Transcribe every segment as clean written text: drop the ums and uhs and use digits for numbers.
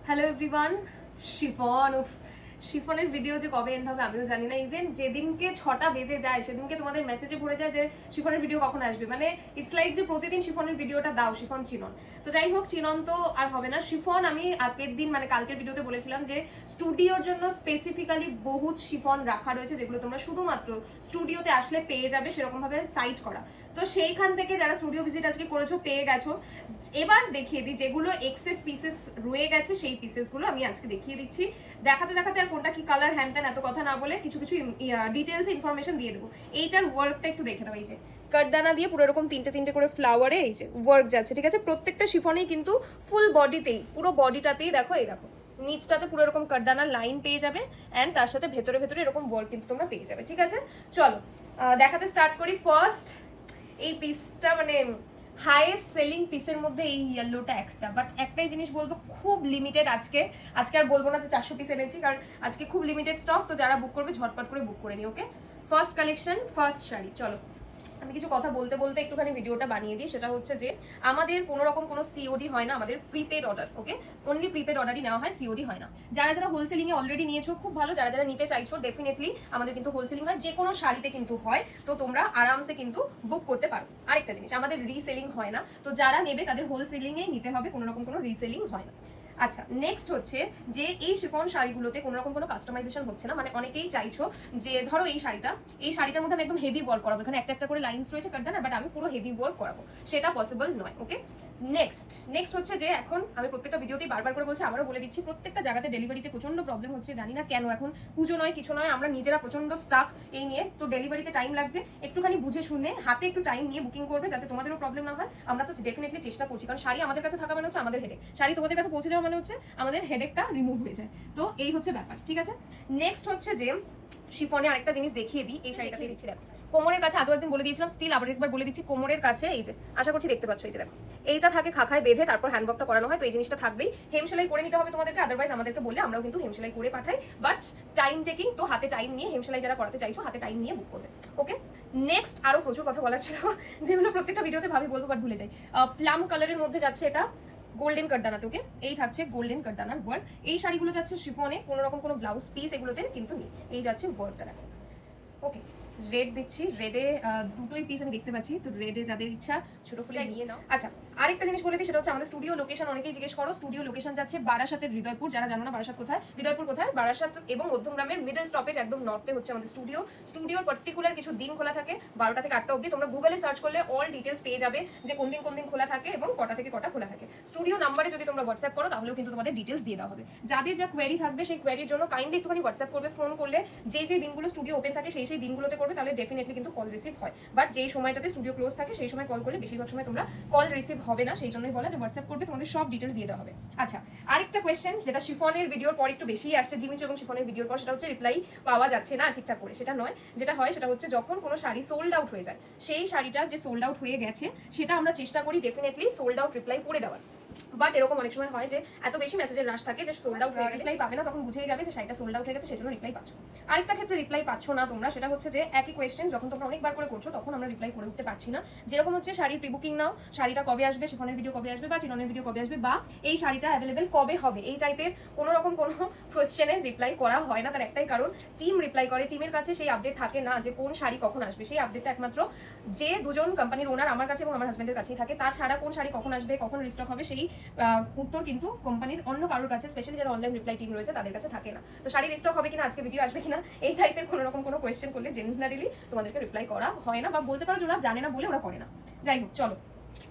Hello everyone. শিফনের video যে কবে এন্ড হবে আমিও জানি না। ইভেন যেদিনকে 6টা বেজে যায় সেদিনকে তোমাদের মেসেজে ভরে যায় যে শিফনের ভিডিও কখন আসবে। মানে ইটস লাইক যে প্রতিদিন শিফনের ভিডিওটা দাও, শিফন চিনন। তো যাই হোক, চিনন তো আর হবে না। শিফন আমি আগের দিন মানে কালকের ভিডিওতে বলেছিলাম যে স্টুডিওর জন্য স্পেসিফিক্যালি বহুত শিফন রাখা রয়েছে, যেগুলো তোমরা শুধুমাত্র স্টুডিওতে আসলে পেয়ে যাবে, সেরকম ভাবে সাইট করা। তো সেইখান থেকে যারা স্টুডিও ভিজিট আজকে করেছো পেয়ে গেছো। এবার দেখিয়ে দিই যেগুলো এক্সেস পিসেস রয়ে গেছে, সেই পিসেস গুলো আমি আজকে দেখিয়ে দিচ্ছি। দেখাতে দেখাতে আর কোনটা কি কালার হ্যান ত্যান এত কথা না বলে কিছু কিছু ডিটেলস ইনফরমেশন দিয়ে দেবো। এইটার ওয়ার্কটা একটু দেখে নাও। এই যে কাটদানা দিয়ে পুরো এরকম তিনটে তিনটে করে ফ্লাওয়ারে এই যে ওয়ার্ক যাচ্ছে, ঠিক আছে। প্রত্যেকটা শিফনেই কিন্তু ফুল বডিতেই, পুরো বডিটাতেই দেখো, এই দেখো নিচটাতে পুরো এরকম কাটদানা লাইন পেয়ে যাবে, এন্ড তার সাথে ভেতরে ভেতরে এরকম ওয়ার্ক কিন্তু তোমরা পেয়ে যাবে, ঠিক আছে। চলো দেখাতে স্টার্ট করি। ফার্স্ট এই পিসটা মানে হাইয়েস্ট সেলিং পিসের মধ্যে এই ইয়েলোটা একটা, বাট একটাই জিনিস বলবো, খুব লিমিটেড। আজকে আর বলবো না যে 400 পিস এনেছি, কারণ আজকে খুব লিমিটেড স্টক। তো যারা বুক করবে ঝটপট করে বুক করে নি, okay. First collection, first sari. চলো আমি কিছু কথা বলতে বলতে একটুখানি ভিডিওটা বানিয়ে দিই। সেটা হচ্ছে যে আমাদের কোনো রকম কোনো সিওডি হয় না, আমাদের প্রিপেড অর্ডার, ওকে। অনলি প্রিপেড অর্ডারই নেওয়া হয়, সিওডি হয় না। যারা যারা হোলসেলিং এ অলরেডি নিয়েছো খুব ভালো, যারা যারা নিতে চাইছো ডেফিনেটলি আমাদের কিন্তু হোলসেলিং হয়, যে কোনো শাড়িতে কিন্তু হয়। তো তোমরা আরামসে কিন্তু বুক করতে পারো। আরেকটা জিনিস, আমাদের রিসেলিং হয় না, তো যারা নেবে তাদের হোলসেলিং এই নিতে হবে, কোনো রকম কোনো রিসেলিং হয় না। আচ্ছা, নেক্সট হচ্ছে যে এই শিফন শাড়িগুলোতে কোনো রকম কোনো কাস্টমাইজেশন হচ্ছে না। মানে অনেকেই চাইছো যে ধরো এই শাড়িটার মধ্যে আমি একদম হেভি ওয়ার্ক করাবো, এখানে একটা একটা করে লাইনস রয়েছে কাটদানা, বাট আমি পুরো হেভি ওয়ার্ক করাবো, সেটা পসিবল নয়, ওকে। নেক্সট হচ্ছে যে এখন আমি প্রত্যেকটা ভিডিওতেই বারবার করে বলছি, আবারও বলে দিচ্ছি, প্রত্যেকটা জায়গাতে ডেলিভারিতে প্রচন্ড প্রবলেম হচ্ছে, জানি না কেন। এখন পুজো নয় কিছু নয়, আমরা নিজেরা প্রচন্ড স্টাক এই নিয়ে, তো ডেলিভারিতে টাইম লাগছে। একটুখানি বুঝে শুনে হাতে একটু টাইম নিয়ে বুকিং করবে, যাতে তোমাদেরও প্রবলেম না হয়। আমরা তো ডেফিনেটলি চেষ্টা করছি, কারণ শাড়ি আমাদের কাছে থাকা মানে হচ্ছে আমাদের হেডেক, শাড়ি তোমাদের কাছে পৌঁছে যাওয়া মানে হচ্ছে আমাদের হেডেকটা রিমুভ হয়ে যায়। তো এই হচ্ছে ব্যাপার, ঠিক আছে। নেক্সট হচ্ছে যে শিফনে আরেকটা জিনিস দেখিয়ে দিই, এই শাড়িটাকে দিচ্ছি দেখো। কোমরের কাছে আগেও একদিন বলে দিয়েছিলাম, স্টিল আবার একবার বলে দিচ্ছি। কোমরের কাছে এই যে আশা করছি দেখতে পাচ্ছ, এই যে দেখো এইটা থাকে খাখায় বেঁধে, তারপর হ্যান্ডওয়ার্কটা করানো হয়। তো এই জিনিসটা থাকবেই। হেম সেলাই করে নিতে হবে তোমাদেরকে, আদারওয়াইজ আমাদেরকে বললে আমরাও কিন্তু হেম সেলাই করে পাঠাই, বাট টাইম টেকিং। তো হাতে টাইম নিয়ে হেম সেলাই যারা করাতে চাইছো হাতে টাইম নিয়ে বুক করবে, ওকে। নেক্সট আরো প্রচুর কথা বলার ছিল, যেগুলো প্রত্যেকটা ভিডিওতে ভাবি বলবো বাট ভুলে যাই। প্লাম কালারের মধ্যে যাচ্ছে এটা গোল্ডেন কাটদানাতে, ওকে। এই থাকছে গোল্ডেন কাটদানার ওয়ার্ক। এই শাড়িগুলো যাচ্ছে শিফনে, কোনো রকম কোনো ব্লাউজ পিস এগুলোতে কিন্তু নেই। এই যাচ্ছে ওয়ার্কটা দেখো, ওকে। রেড দিচ্ছি, রেডে দুটোই পিস আমি দেখতে পাচ্ছি, তো রেডে যাদের ইচ্ছা ছোট ফুলে নিয়ে নাও। আচ্ছা, আরেকটা জিনিস বলে দিই, সেটা হচ্ছে আমাদের স্টুডিও লোকেশন। অনেকেই জিজ্ঞেস করো, স্টুডিও লোকেশন যাচ্ছে বারাসাতের হৃদয়পুর। যারা জানো না বারাসাত কোথায়, হৃদয়পুর কোথায়, বারাসাত এবং মধ্যমগ্রামের মিডল স্টপেজ একদম নর্থে হচ্ছে আমাদের স্টুডিও। স্টুডিওর পার্টিকুলার কিছু দিন খোলা থাকে, 12টা থেকে 8টা অবধি। তোমরা গুগলে সার্চ করলে অল ডিটেলস পেয়ে যাবে যে কোন দিন খোলা থাকে এবং কটা থেকে কটা খোলা থাকে। স্টুডিও নাম্বারে যদি তোমরা হোয়াটসঅ্যাপ করো তাহলেও কিন্তু তোমাদের ডিটেলস দিয়ে দেওয়া হবে। যাদের যা কোয়েরি থাকবে সেই কোয়েরির জন্য কাইন্ডলি একটুখানি হোয়াটসঅ্যাপ করবে। ফোন করলে যে দিনগুলো স্টুডিও ওপেন থাকে সেই দিনগুলোতে করবে, তাহলে ডেফিনেটলি কিন্তু কল রিসিভ হয়। বাট যেই সময়টাতে স্টুডিও ক্লোজ থাকে সেই সময় কল করলে বেশিরভাগ সময় তোমরা কল রিসিভ হবে না, সেই জন্যই বলা যে হোয়াটসঅ্যাপ করবে, তোমাদের সব ডিটেলস দিয়ে দেওয়া হবে। আচ্ছা, আরেকটা কোয়েশ্চেন যেটা শিফনের ভিডিওর পর একটু বেশি আসছে, জিমিচু এবং শিফনের ভিডিওর পর, সেটা হচ্ছে রিপ্লাই পাওয়া যাচ্ছে না ঠিকঠাক করে। সেটা নয়, যেটা হয় সেটা হচ্ছে যখন কোনো শাড়ি সোল্ড আউট হয়ে যায়, সেই শাড়িটা যে সোল্ড আউট হয়ে গেছে সেটা আমরা চেষ্টা করি ডেফিনেটলি সোল্ড আউট রিপ্লাই করে দেওয়ার। বাট এরকম অনেক সময় হয় যে এত বেশি মেসেজের রাশ থাকে যে সোল্ড আউট হয়ে গেলে রিপ্লাই পাবে না, তখন বুঝেই যাবে যে শাড়িটা সোল্ড আউট হয়ে গেছে, সেজন্য রিপ্লাই পাচ্ছ। আরেকটা ক্ষেত্রে রিপ্লাই পাচ্ছ না তোমরা, সেটা হচ্ছে যে একই কোয়েশ্চেন যখন তোমরা অনেকবার করে করছো তখন আমরা রিপ্লাই করে উঠতে পারছি না। যেরকম হচ্ছে শাড়ির প্রি বুকিং নাও, শাড়িটা কবে আসবে, শিফনের ভিডিও কবে আসবে, বা চিননের ভিডিও কবে আসবে, বা এই শাড়িটা অ্যাভেলেবেল কবে হবে, এই টাইপের কোনো রকম কোনো কোয়েশ্চেনের রিপ্লাই করা হয় না। তার একটাই কারণ, টিম রিপ্লাই করে, টিমের কাছে সেই আপডেট থাকে না যে কোন শাড়ি কখন আসবে। সেই আপডেটটা একমাত্র যে দুজন কোম্পানির ওনার, আমার কাছে এবং আমার হাজবেন্ডের কাছেই থাকে। তাছাড়া কোন শাড়ি কখন আসবে, কখন রিস্টক হবে, সেই উত্তর কিন্তু কোম্পানির অন্য কারোর কাছে, স্পেশালি যারা অনলাইন রিপ্লাই টিম রয়েছে তাদের কাছে থাকে না। তো শাড়ি রিস্টক হবে কিনা, আজকে ভিডিও আসবে কিনা, এই টাইপের কোনো রকম কোনো কোয়েশ্চেন করলে জেনারেলি তোমাদেরকে রিপ্লাই করা হয় না, বা বলতে পারো যে ওরা জানে না বলে ওরা করে না। যাই হোক, চলো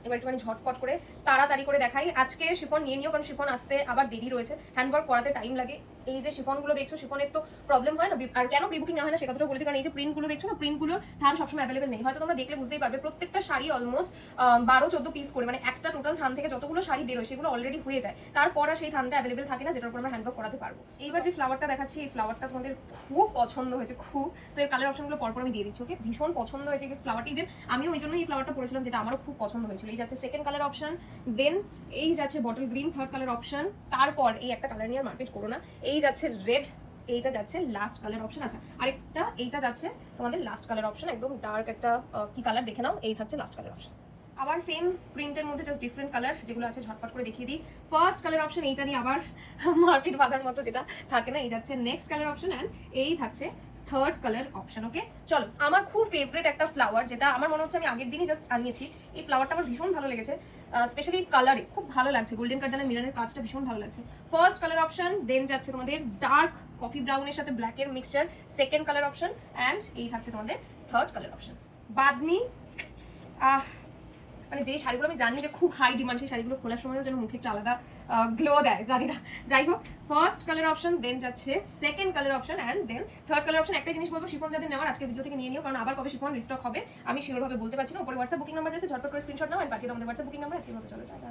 এবার একটুখানি ঝটপট করে তাড়াতাড়ি করে দেখাই। আজকে শিফন নিয়ে নিও, কারণ শিফন আসতে আবার দেরি রয়েছে, হ্যান্ডওয়ার্ক করাতে টাইম লাগে। এই যে শিফনগুলো দেখছো, শিফনের তো প্রবলেম হয় না। আর কেন প্রি বুকিং না হয় না সে কথাটা বলতে, কারণ এই যে প্রিন্টগুলো দেখছো না, প্রিন্টগুলোর থান সবসময় অ্যাভেলেবেল নেই। হয়তো তোমরা দেখলে বুঝতেই পারবে, প্রত্যেকটা শাড়ি অলমোস্ট 12-14 পিস করে, মানে একটা টোটাল থান থেকে যতগুলো শাড়ি বেরোয় সেগুলো অলরেডি হয়ে যায়, তারপর আর সেই থানটা অ্যাভেলেবেল থাকে না, যেটার উপর আমরা হ্যান্ডওয়ার্ক করাতে পারবো। এইবার যে ফ্লাওয়ারটা দেখাচ্ছি, এই ফ্লাওয়ারটা তোমাদের খুব পছন্দ হয়েছে, খুব। তো এর কালার অপশনগুলো পরপর আমি দিয়ে দিচ্ছি, ওকে। ভীষণ পছন্দ হয়েছে এই ফ্লাওয়ারটি, ইভেন আমিও ওই জন্য এই ফ্লাওয়ারটা পরেছিলাম, যেটা আমারও খুব পছন্দ হয়েছিল। এই যাচ্ছে সেকেন্ড কালার অপশন, দেন এই যাচ্ছে bottle green third colour option, তারপর এই একটা কালার নিয়ে মার্কেট করো না, এই যাচ্ছে রেড, এইটা যাচ্ছে লাস্ট কালার অপশন। আচ্ছা, আরেকটা এইটা যাচ্ছে তোমাদের লাস্ট কালার অপশন, একদম ডার্ক একটা কি কালার দেখে নাও, এই থাকছে লাস্ট কালার অপশন। আবার সেম প্রিন্টের মধ্যে জাস্ট ডিফারেন্ট কালার যেগুলো আছে ঝটপট করে দেখিয়ে দিই। ফার্স্ট কালার অপশন এইটা নিয়ে আবার মার্কেট বাঁধার মতো যেটা থাকে না, এই যাচ্ছে নেক্সট কালার অপশন অ্যান্ড এই থাকছে থার্ড কালার অপশন। ওকে চলো, আমার খুব ফেভারিট একটা ফ্লাওয়ার, যেটা আমার মনে হচ্ছে আমি আগের দিনই জাস্ট আনিয়েছি। এই ফ্লাওয়ারটা আমার ভীষণ ভালো লেগেছে, স্পেশালি কালারে খুব ভালো লাগছে, গোল্ডেন কালারের মিররের কাজটা ভীষণ ভালো লাগছে। ফার্স্ট কালার অপশন, দেন যাচ্ছে তোমাদের ডার্ক কফি ব্রাউনের সাথে ব্ল্যাকের mixture, second colour option and এই থাকছে তোমাদের থার্ড কালার অপশন। বাদনি মানে যে শাড়িগুলো আমি জানি যে খুব হাই ডিমান্ড, সেই শাড়িগুলো খোলার সময়ও যেন মুখে একটা আলাদা গ্লো দেয়, জানি না। যাই হোক, ফার্স্ট কালার অপশন, দেন যাচ্ছে second colour option and then third colour option. একটা জিনিস বলবো, শিফন যাদের নেওয়ার আজকের ভিডিও থেকে নিয়ে নিও, কারণ আবার কবে শিফন রিস্টক হবে আমি শিওর ভাবে বলতে পারছি না। উপরে হোয়াটসঅ্যাপ বুকিং নাম্বার আছে, ঝটপট করে স্ক্রিনশট নাও এন্ড পাঠিয়ে দাও আমাদের হোয়াটসঅ্যাপ বুকিং নাম্বার আছে। টাটা।